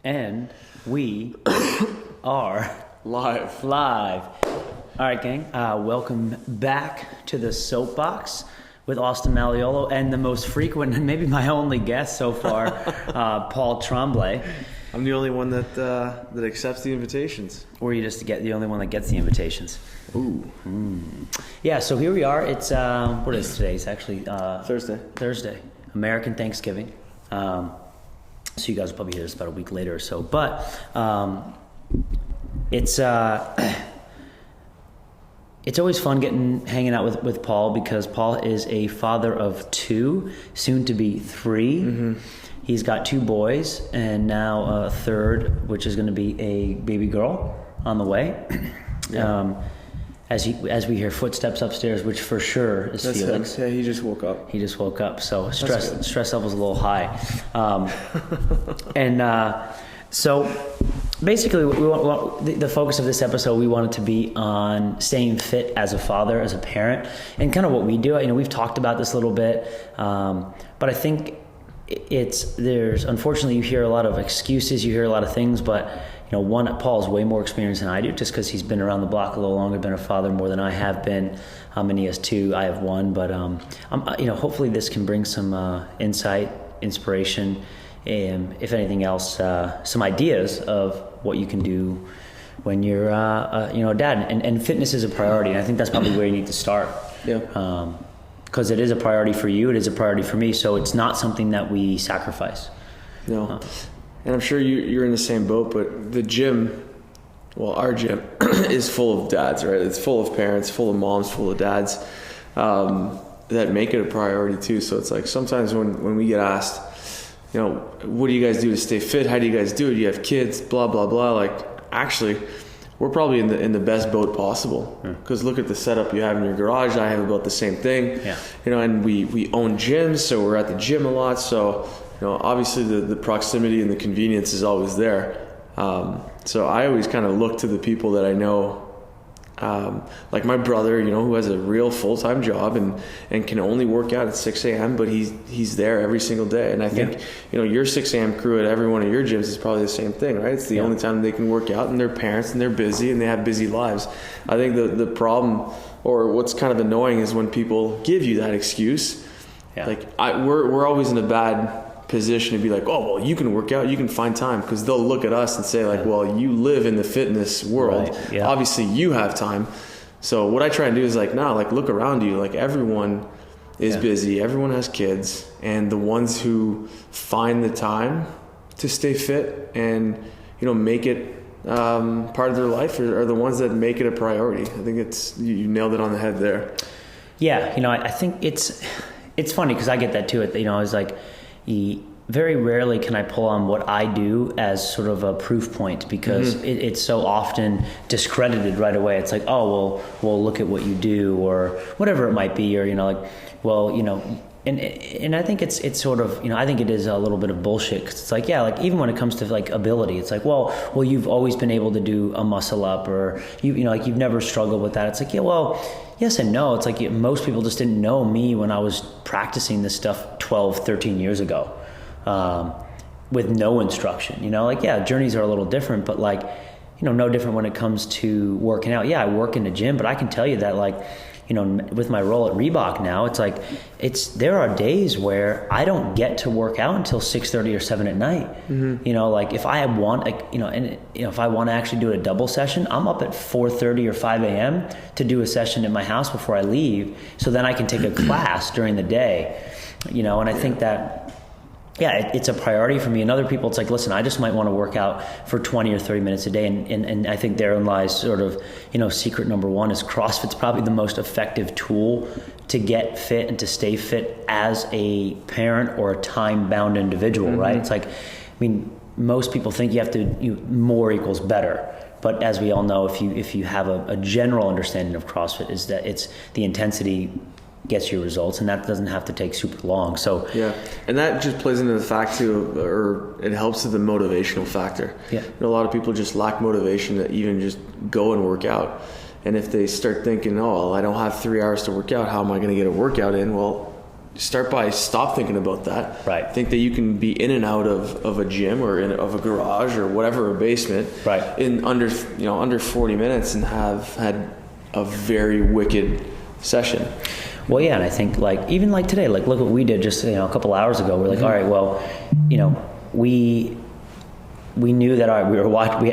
And we are live. All right, gang. Welcome back to the Soapbox with Austin Malleolo and the most frequent and maybe my only guest so far, Paul Tremblay. I'm the only one that accepts the invitations. Or you just get the only one that gets the invitations. Ooh. Yeah. So here we are. It's what is today? It's actually Thursday. American Thanksgiving. So you guys will probably hear this about a week later or so. But it's always fun hanging out with Paul, because Paul is a father of 2, soon to be 3. Mm-hmm. He's got 2 boys and now a third, which is going to be a baby girl on the way. Yeah. As we hear footsteps upstairs, which for sure is That's Felix. Him. Yeah, he just woke up. So stress level's a little high. So basically, the focus of this episode, we want it to be on staying fit as a father, as a parent, and kind of what we do. We've talked about this a little bit, but I think there's unfortunately, you hear a lot of excuses, you hear a lot of things, but Paul's way more experienced than I do, just because he's been around the block a little longer, been a father more than I have been. And he has 2, I have 1, but hopefully this can bring some insight, inspiration, and if anything else, some ideas of what you can do when you're a dad. And fitness is a priority, and I think that's probably where you need to start. Yeah. Because it is a priority for you, it is a priority for me, so it's not something that we sacrifice. No. And I'm sure you're in the same boat, but the gym, our gym is full of dads, right? It's full of parents, full of moms, full of dads that make it a priority too. So it's like sometimes when we get asked, what do you guys do to stay fit? How do you guys do it? You have kids, blah, blah, blah. Like, actually, we're probably in the best boat possible, because look at the setup you have in your garage. I have about the same thing. Yeah. And we own gyms, so we're at the gym a lot. So obviously the proximity and the convenience is always there. So I always kind of look to the people that I know, like my brother, who has a real full-time job and can only work out at 6 a.m., but he's there every single day. And I think, your 6 a.m. crew at every one of your gyms is probably the same thing, right? It's the only time they can work out, and they're parents and they're busy and they have busy lives. I think the problem, or what's kind of annoying, is when people give you that excuse. Yeah. Like we're always in a bad position to be like, oh, well, you can work out, you can find time, because they'll look at us and say like, well, you live in the fitness world. Right. Yeah. Obviously you have time. So what I try and do is like, look around you. Like, everyone is busy, everyone has kids, and the ones who find the time to stay fit and, make it part of their life are the ones that make it a priority. I think you nailed it on the head there. Yeah. I think it's funny, because I get that too. I was like, very rarely can I pull on what I do as sort of a proof point, because it's so often discredited right away. It's like, oh, well, look at what you do, or whatever it might be, or and I think it's sort of, I think it is a little bit of bullshit, because it's like, even when it comes to like ability, it's like, well, you've always been able to do a muscle up, or you've never struggled with that. It's like, yes and no. It's like most people just didn't know me when I was practicing this stuff 12, 13 years ago, with no instruction. Journeys are a little different, but no different when it comes to working out. Yeah, I work in the gym, but I can tell you that with my role at Reebok now, it's like there are days where I don't get to work out until 6:30 or 7 at night. Mm-hmm. If I want, if I want to actually do a double session, I'm up at 4:30 or 5 a.m. to do a session at my house before I leave, so then I can take a class during the day. And I think that, it's a priority for me. And other people, it's like, listen, I just might want to work out for 20 or 30 minutes a day. And I think therein lies sort of, secret number one is CrossFit's probably the most effective tool to get fit and to stay fit as a parent or a time-bound individual, right? It's like, most people think you have to, more equals better. But as we all know, if you have a general understanding of CrossFit, is that it's the intensity gets you results, and that doesn't have to take super long. So and that just plays into the fact too, or it helps with the motivational factor. A lot of people just lack motivation to even just go and work out, and if they start thinking, I don't have 3 hours to work out, how am I going to get a workout in? Well, start by stop thinking about that. Right. Think that you can be in and out of a gym or of a garage or whatever, a basement, right, in under 40 minutes and have had a very wicked session. Well, yeah, and I think even today, look what we did just a couple hours ago. We're like, all right, well, we knew that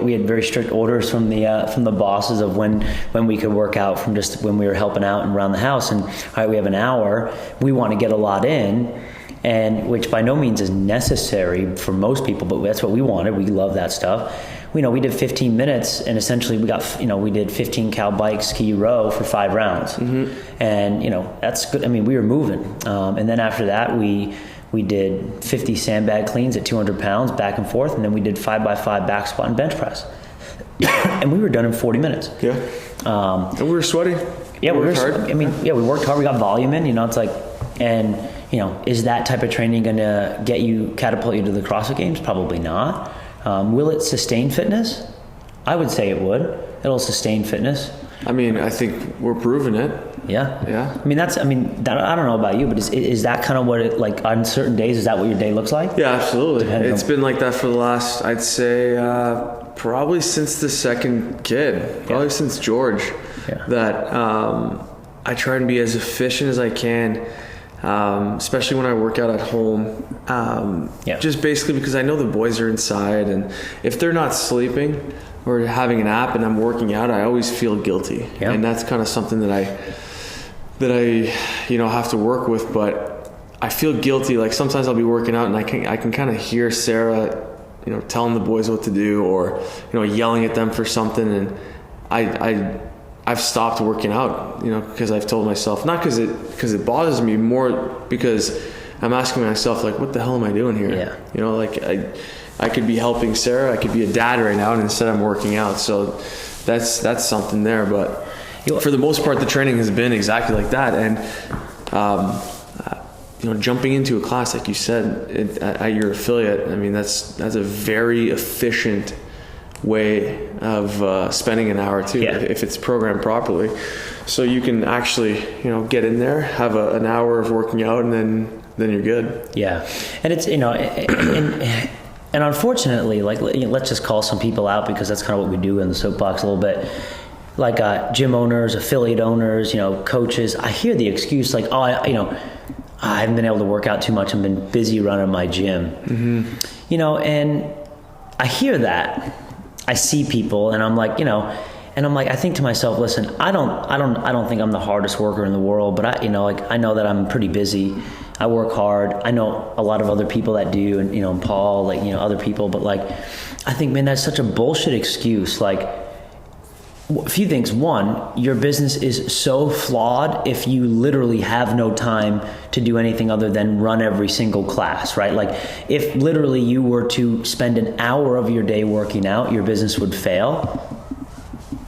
we had very strict orders from the bosses of when we could work out from just when we were helping out and around the house. And all right, we have an hour. We want to get a lot in, and which by no means is necessary for most people, but that's what we wanted. We love that stuff. We did 15 minutes, and essentially we did 15 cow bike, ski, row for 5 rounds, and that's good. I mean, we were moving, and then after that we did 50 sandbag cleans at 200 pounds back and forth, and then we did 5x5 back squat and bench press, and we were done in 40 minutes. Yeah, and we were sweating. Yeah, we worked hard. I mean, yeah, we worked hard. We got volume in. It's like, and is that type of training going to catapult you to the CrossFit Games? Probably not. Will it sustain fitness? I would say it would. It'll sustain fitness. I mean, I think we're proving it. Yeah. Yeah. I don't know about you, but is that kind of what it, on certain days, is that what your day looks like? Yeah, absolutely. It's been like that for the last, I'd say, probably since the second kid, probably since George, that I try and be as efficient as I can. Especially when I work out at home, just basically because I know the boys are inside, and if they're not sleeping or having a nap and I'm working out, I always feel guilty, and that's kind of something that I have to work with. But I feel guilty. Like sometimes I'll be working out and I can kind of hear Sarah, telling the boys what to do, or yelling at them for something, and I've stopped working out, because I've told myself, not because it bothers me, more because I'm asking myself, like, what the hell am I doing here? Yeah. I could be helping Sarah, I could be a dad right now, and instead I'm working out. So that's something there. But for the most part, the training has been exactly like that. And jumping into a class, like you said, at your affiliate, I mean, that's a very efficient way of spending an hour too, if it's programmed properly. So you can actually get in there, have an hour of working out, and then you're good. Yeah. And it's and unfortunately, let's just call some people out, because that's kind of what we do in the soapbox a little bit, gym owners, affiliate owners, coaches. I hear the excuse I haven't been able to work out too much, I've been busy running my gym. And I hear that. I see people, and I'm like, I think to myself, listen, I don't think I'm the hardest worker in the world, but I know that I'm pretty busy. I work hard. I know a lot of other people that do, and Paul, other people, but I think, man, that's such a bullshit excuse. A few things. One, your business is so flawed if you literally have no time to do anything other than run every single class, right? If literally you were to spend an hour of your day working out, your business would fail.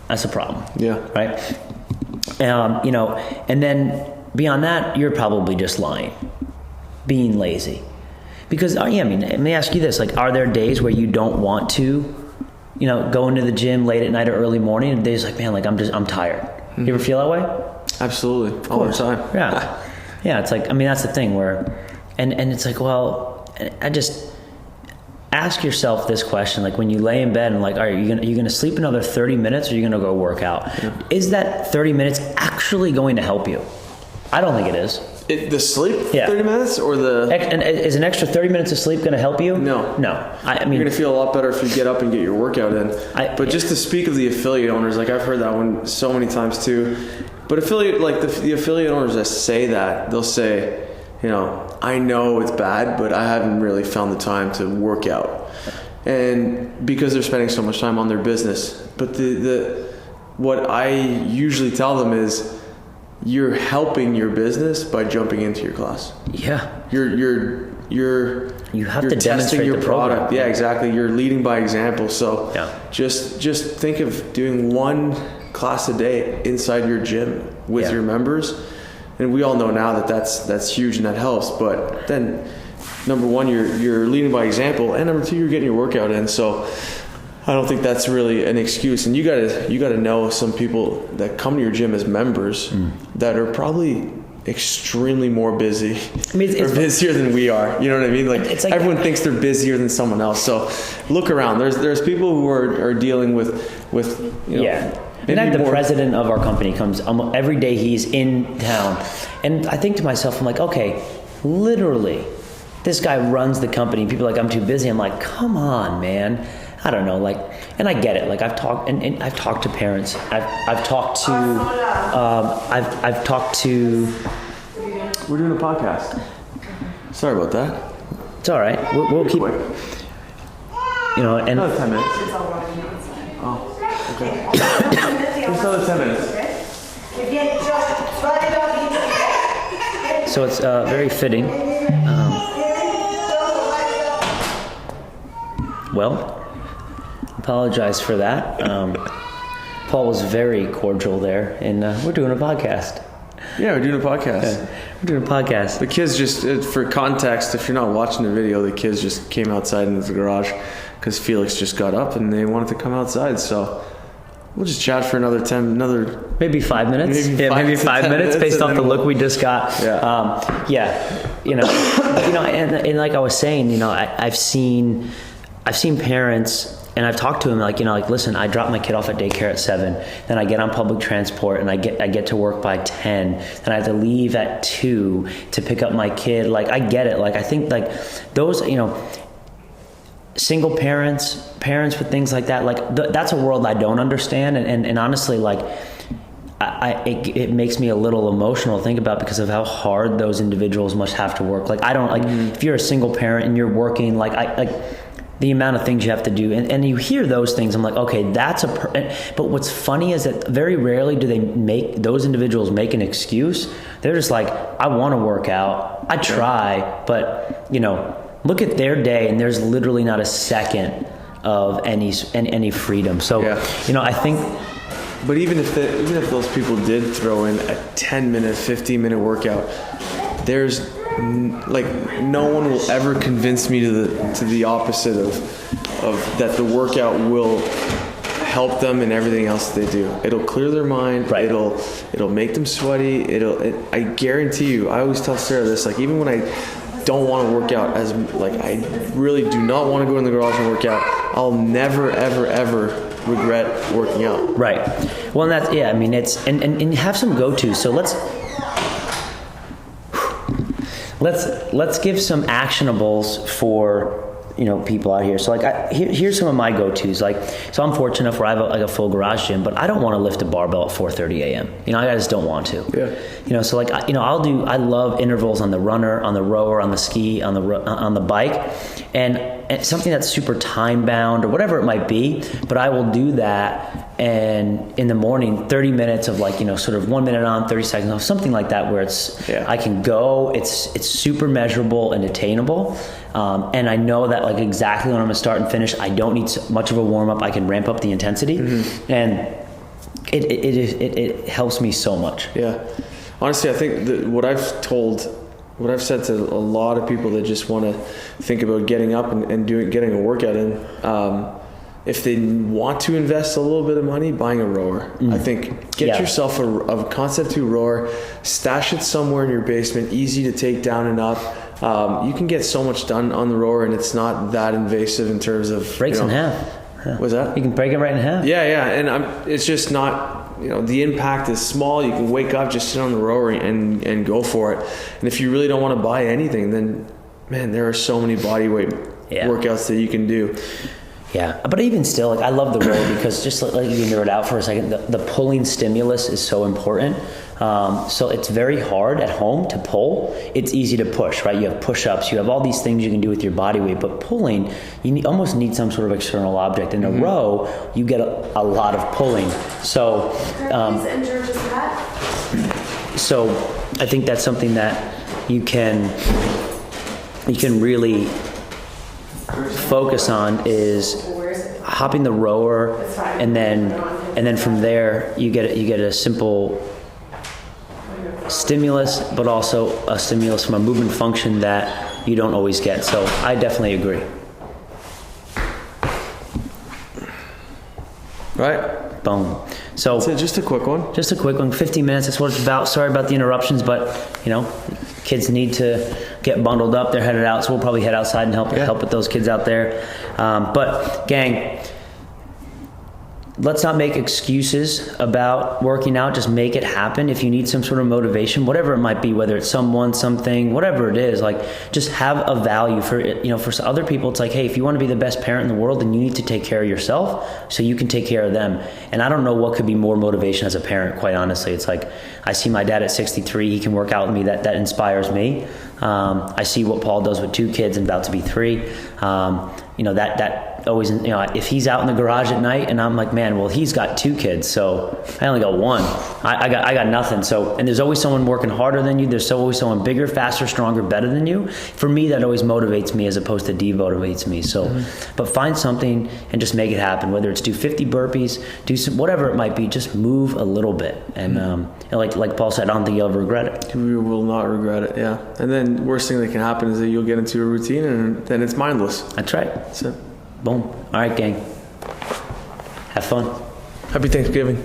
That's a problem. Yeah. Right? And then beyond that, you're probably just lying, being lazy. Because, let me ask you this, are there days where you don't want to go into the gym late at night or early morning, and days man, I'm tired. Mm-hmm. You ever feel that way? Absolutely. All the time. Yeah. Yeah. It's that's the thing where, and it's well, I just ask yourself this question, when you lay in bed and are you going to sleep another 30 minutes, or are you going to go work out? Yeah. Is that 30 minutes actually going to help you? I don't think it is. The sleep 30 minutes or and is an extra 30 minutes of sleep going to help you? No. I mean, you're going to feel a lot better if you get up and get your workout in. But just to speak of the affiliate owners, I've heard that one so many times too. But affiliate, the affiliate owners that say that, they'll say, I know it's bad, but I haven't really found the time to work out. And because they're spending so much time on their business. But what I usually tell them is, you're helping your business by jumping into your class. Yeah. You have to testing demonstrate your the product. program. Yeah, exactly. You're leading by example. So just think of doing one class a day inside your gym with your members. And we all know now that's huge and that helps. But then number one, you're leading by example, and number two, you're getting your workout in. So I don't think that's really an excuse. And you gotta know some people that come to your gym as members that are probably extremely more busy. I mean, or busier than we are. You know what I mean? Like, it's like everyone thinks they're busier than someone else. So look around. There's people who are dealing with you know, yeah. And I have the president of our company comes every day. He's in town, and I think to myself, I'm like, okay, literally, this guy runs the company. People are like, I'm too busy. I'm like, come on, man. I don't know, like, and I get it. Like, I've talked, and I've talked to parents. I've talked to, I've talked to. We're doing a podcast. Sorry about that. It's all right. We'll keep. You know, and another 10 minutes. Oh, okay. Just another 10 minutes. So it's very fitting. Well, apologize for that. Paul was very cordial there, and we're doing a podcast. Yeah, we're doing a podcast. Yeah, we're doing a podcast. The kids just, for context, if you're not watching the video, the kids just came outside into the garage because Felix just got up and they wanted to come outside. So we'll just chat for another maybe 5 minutes. Maybe 5 minutes based off the look we just got. Yeah. You know, and like I was saying, you know, I've seen parents. And I've talked to him like, you know, like, listen, I drop my kid off at daycare at 7, then I get on public transport and I get to work by 10, then I have to leave at 2 to pick up my kid. Like, I get it. Like, I think like those, you know, single parents with things like that, like that's a world I don't understand. And honestly, like, it makes me a little emotional to think about because of how hard those individuals must have to work. Like, I don't like, if you're a single parent and you're working, the amount of things you have to do, and you hear those things, I'm like, okay, that's but what's funny is that very rarely do those individuals make an excuse. They're just like, I want to work out, I try, but you know, look at their day, and there's literally not a second of any freedom. So, you know, I think. But even if those people did throw in a 10-minute, 15-minute workout, there's like no one will ever convince me to the opposite of that the workout will help them in everything else they do. It'll clear their mind. Right. It'll make them sweaty. I guarantee you. I always tell Sarah this. Like, even when I don't want to work out, as like I really do not want to go in the garage and work out, I'll never ever regret working out. Right. Well, that's, yeah, I mean, it's and have some go-tos. So let's give some actionables for, you know, people out here. So like, here's some of my go-tos. Like, so I'm fortunate enough where I have a full garage gym, but I don't want to lift a barbell at 4:30 a.m. You know, I just don't want to. Yeah. You know, so like, I love intervals on the runner, on the rower, on the ski, on the bike, and something that's super time bound or whatever it might be. But I will do that. And in the morning, 30 minutes of like, you know, sort of 1 minute on, 30 seconds off, something like that, where I can go, it's super measurable and attainable. And I know that like exactly when I'm gonna start and finish, I don't need much of a warm up. I can ramp up the intensity, and it helps me so much. Yeah. Honestly, I think that what I've said to a lot of people that just want to think about getting up and getting a workout in, if they want to invest a little bit of money, buying a rower. I think get yourself a Concept 2 rower, stash it somewhere in your basement, easy to take down and up. You can get so much done on the rower, and it's not that invasive in terms of breaks in half. What's that? You can break it right in half. Yeah, and it's just not, you know, the impact is small. You can wake up, just sit on the rower and go for it. And if you really don't want to buy anything, then man, there are so many bodyweight workouts that you can do. Yeah, but even still, like, I love the row because just like you nerd out for a second, the pulling stimulus is so important. So it's very hard at home to pull. It's easy to push, right? You have push-ups, you have all these things you can do with your body weight, but pulling, you almost need some sort of external object. In a row, you get a lot of pulling. So, so I think that's something that you can really focus on, is hopping the rower, and then from there you get a simple stimulus, but also a stimulus from a movement function that you don't always get. So I definitely agree. All Right. Boom. So just a quick one. Just a quick one, 15 minutes. That's what it's about. Sorry about the interruptions, but kids need to get bundled up. They're headed out, so we'll probably head outside and help with those kids out there. But gang, let's not make excuses about working out. Just make it happen. If you need some sort of motivation, whatever it might be, whether it's something, whatever it is, like just have a value for it. For other people, it's like, hey, if you want to be the best parent in the world, then you need to take care of yourself so you can take care of them. And I don't know what could be more motivation as a parent, quite honestly. It's like, I see my dad at 63, he can work out with me. That inspires me. I see what Paul does with 2 kids and about to be 3. That always, if he's out in the garage at night and I'm like, man, well, he's got 2 kids, so I only got 1. I got nothing. So, and there's always someone working harder than you. There's always someone bigger, faster, stronger, better than you. For me, that always motivates me as opposed to demotivates me. So, but find something and just make it happen. Whether it's do 50 burpees, do some, whatever it might be, just move a little bit. And like Paul said, I don't think you'll ever regret it. You will not regret it. Yeah. And then worst thing that can happen is that you'll get into a routine and then it's mindless. That's right. That's it. Boom. All right, gang. Have fun. Happy Thanksgiving.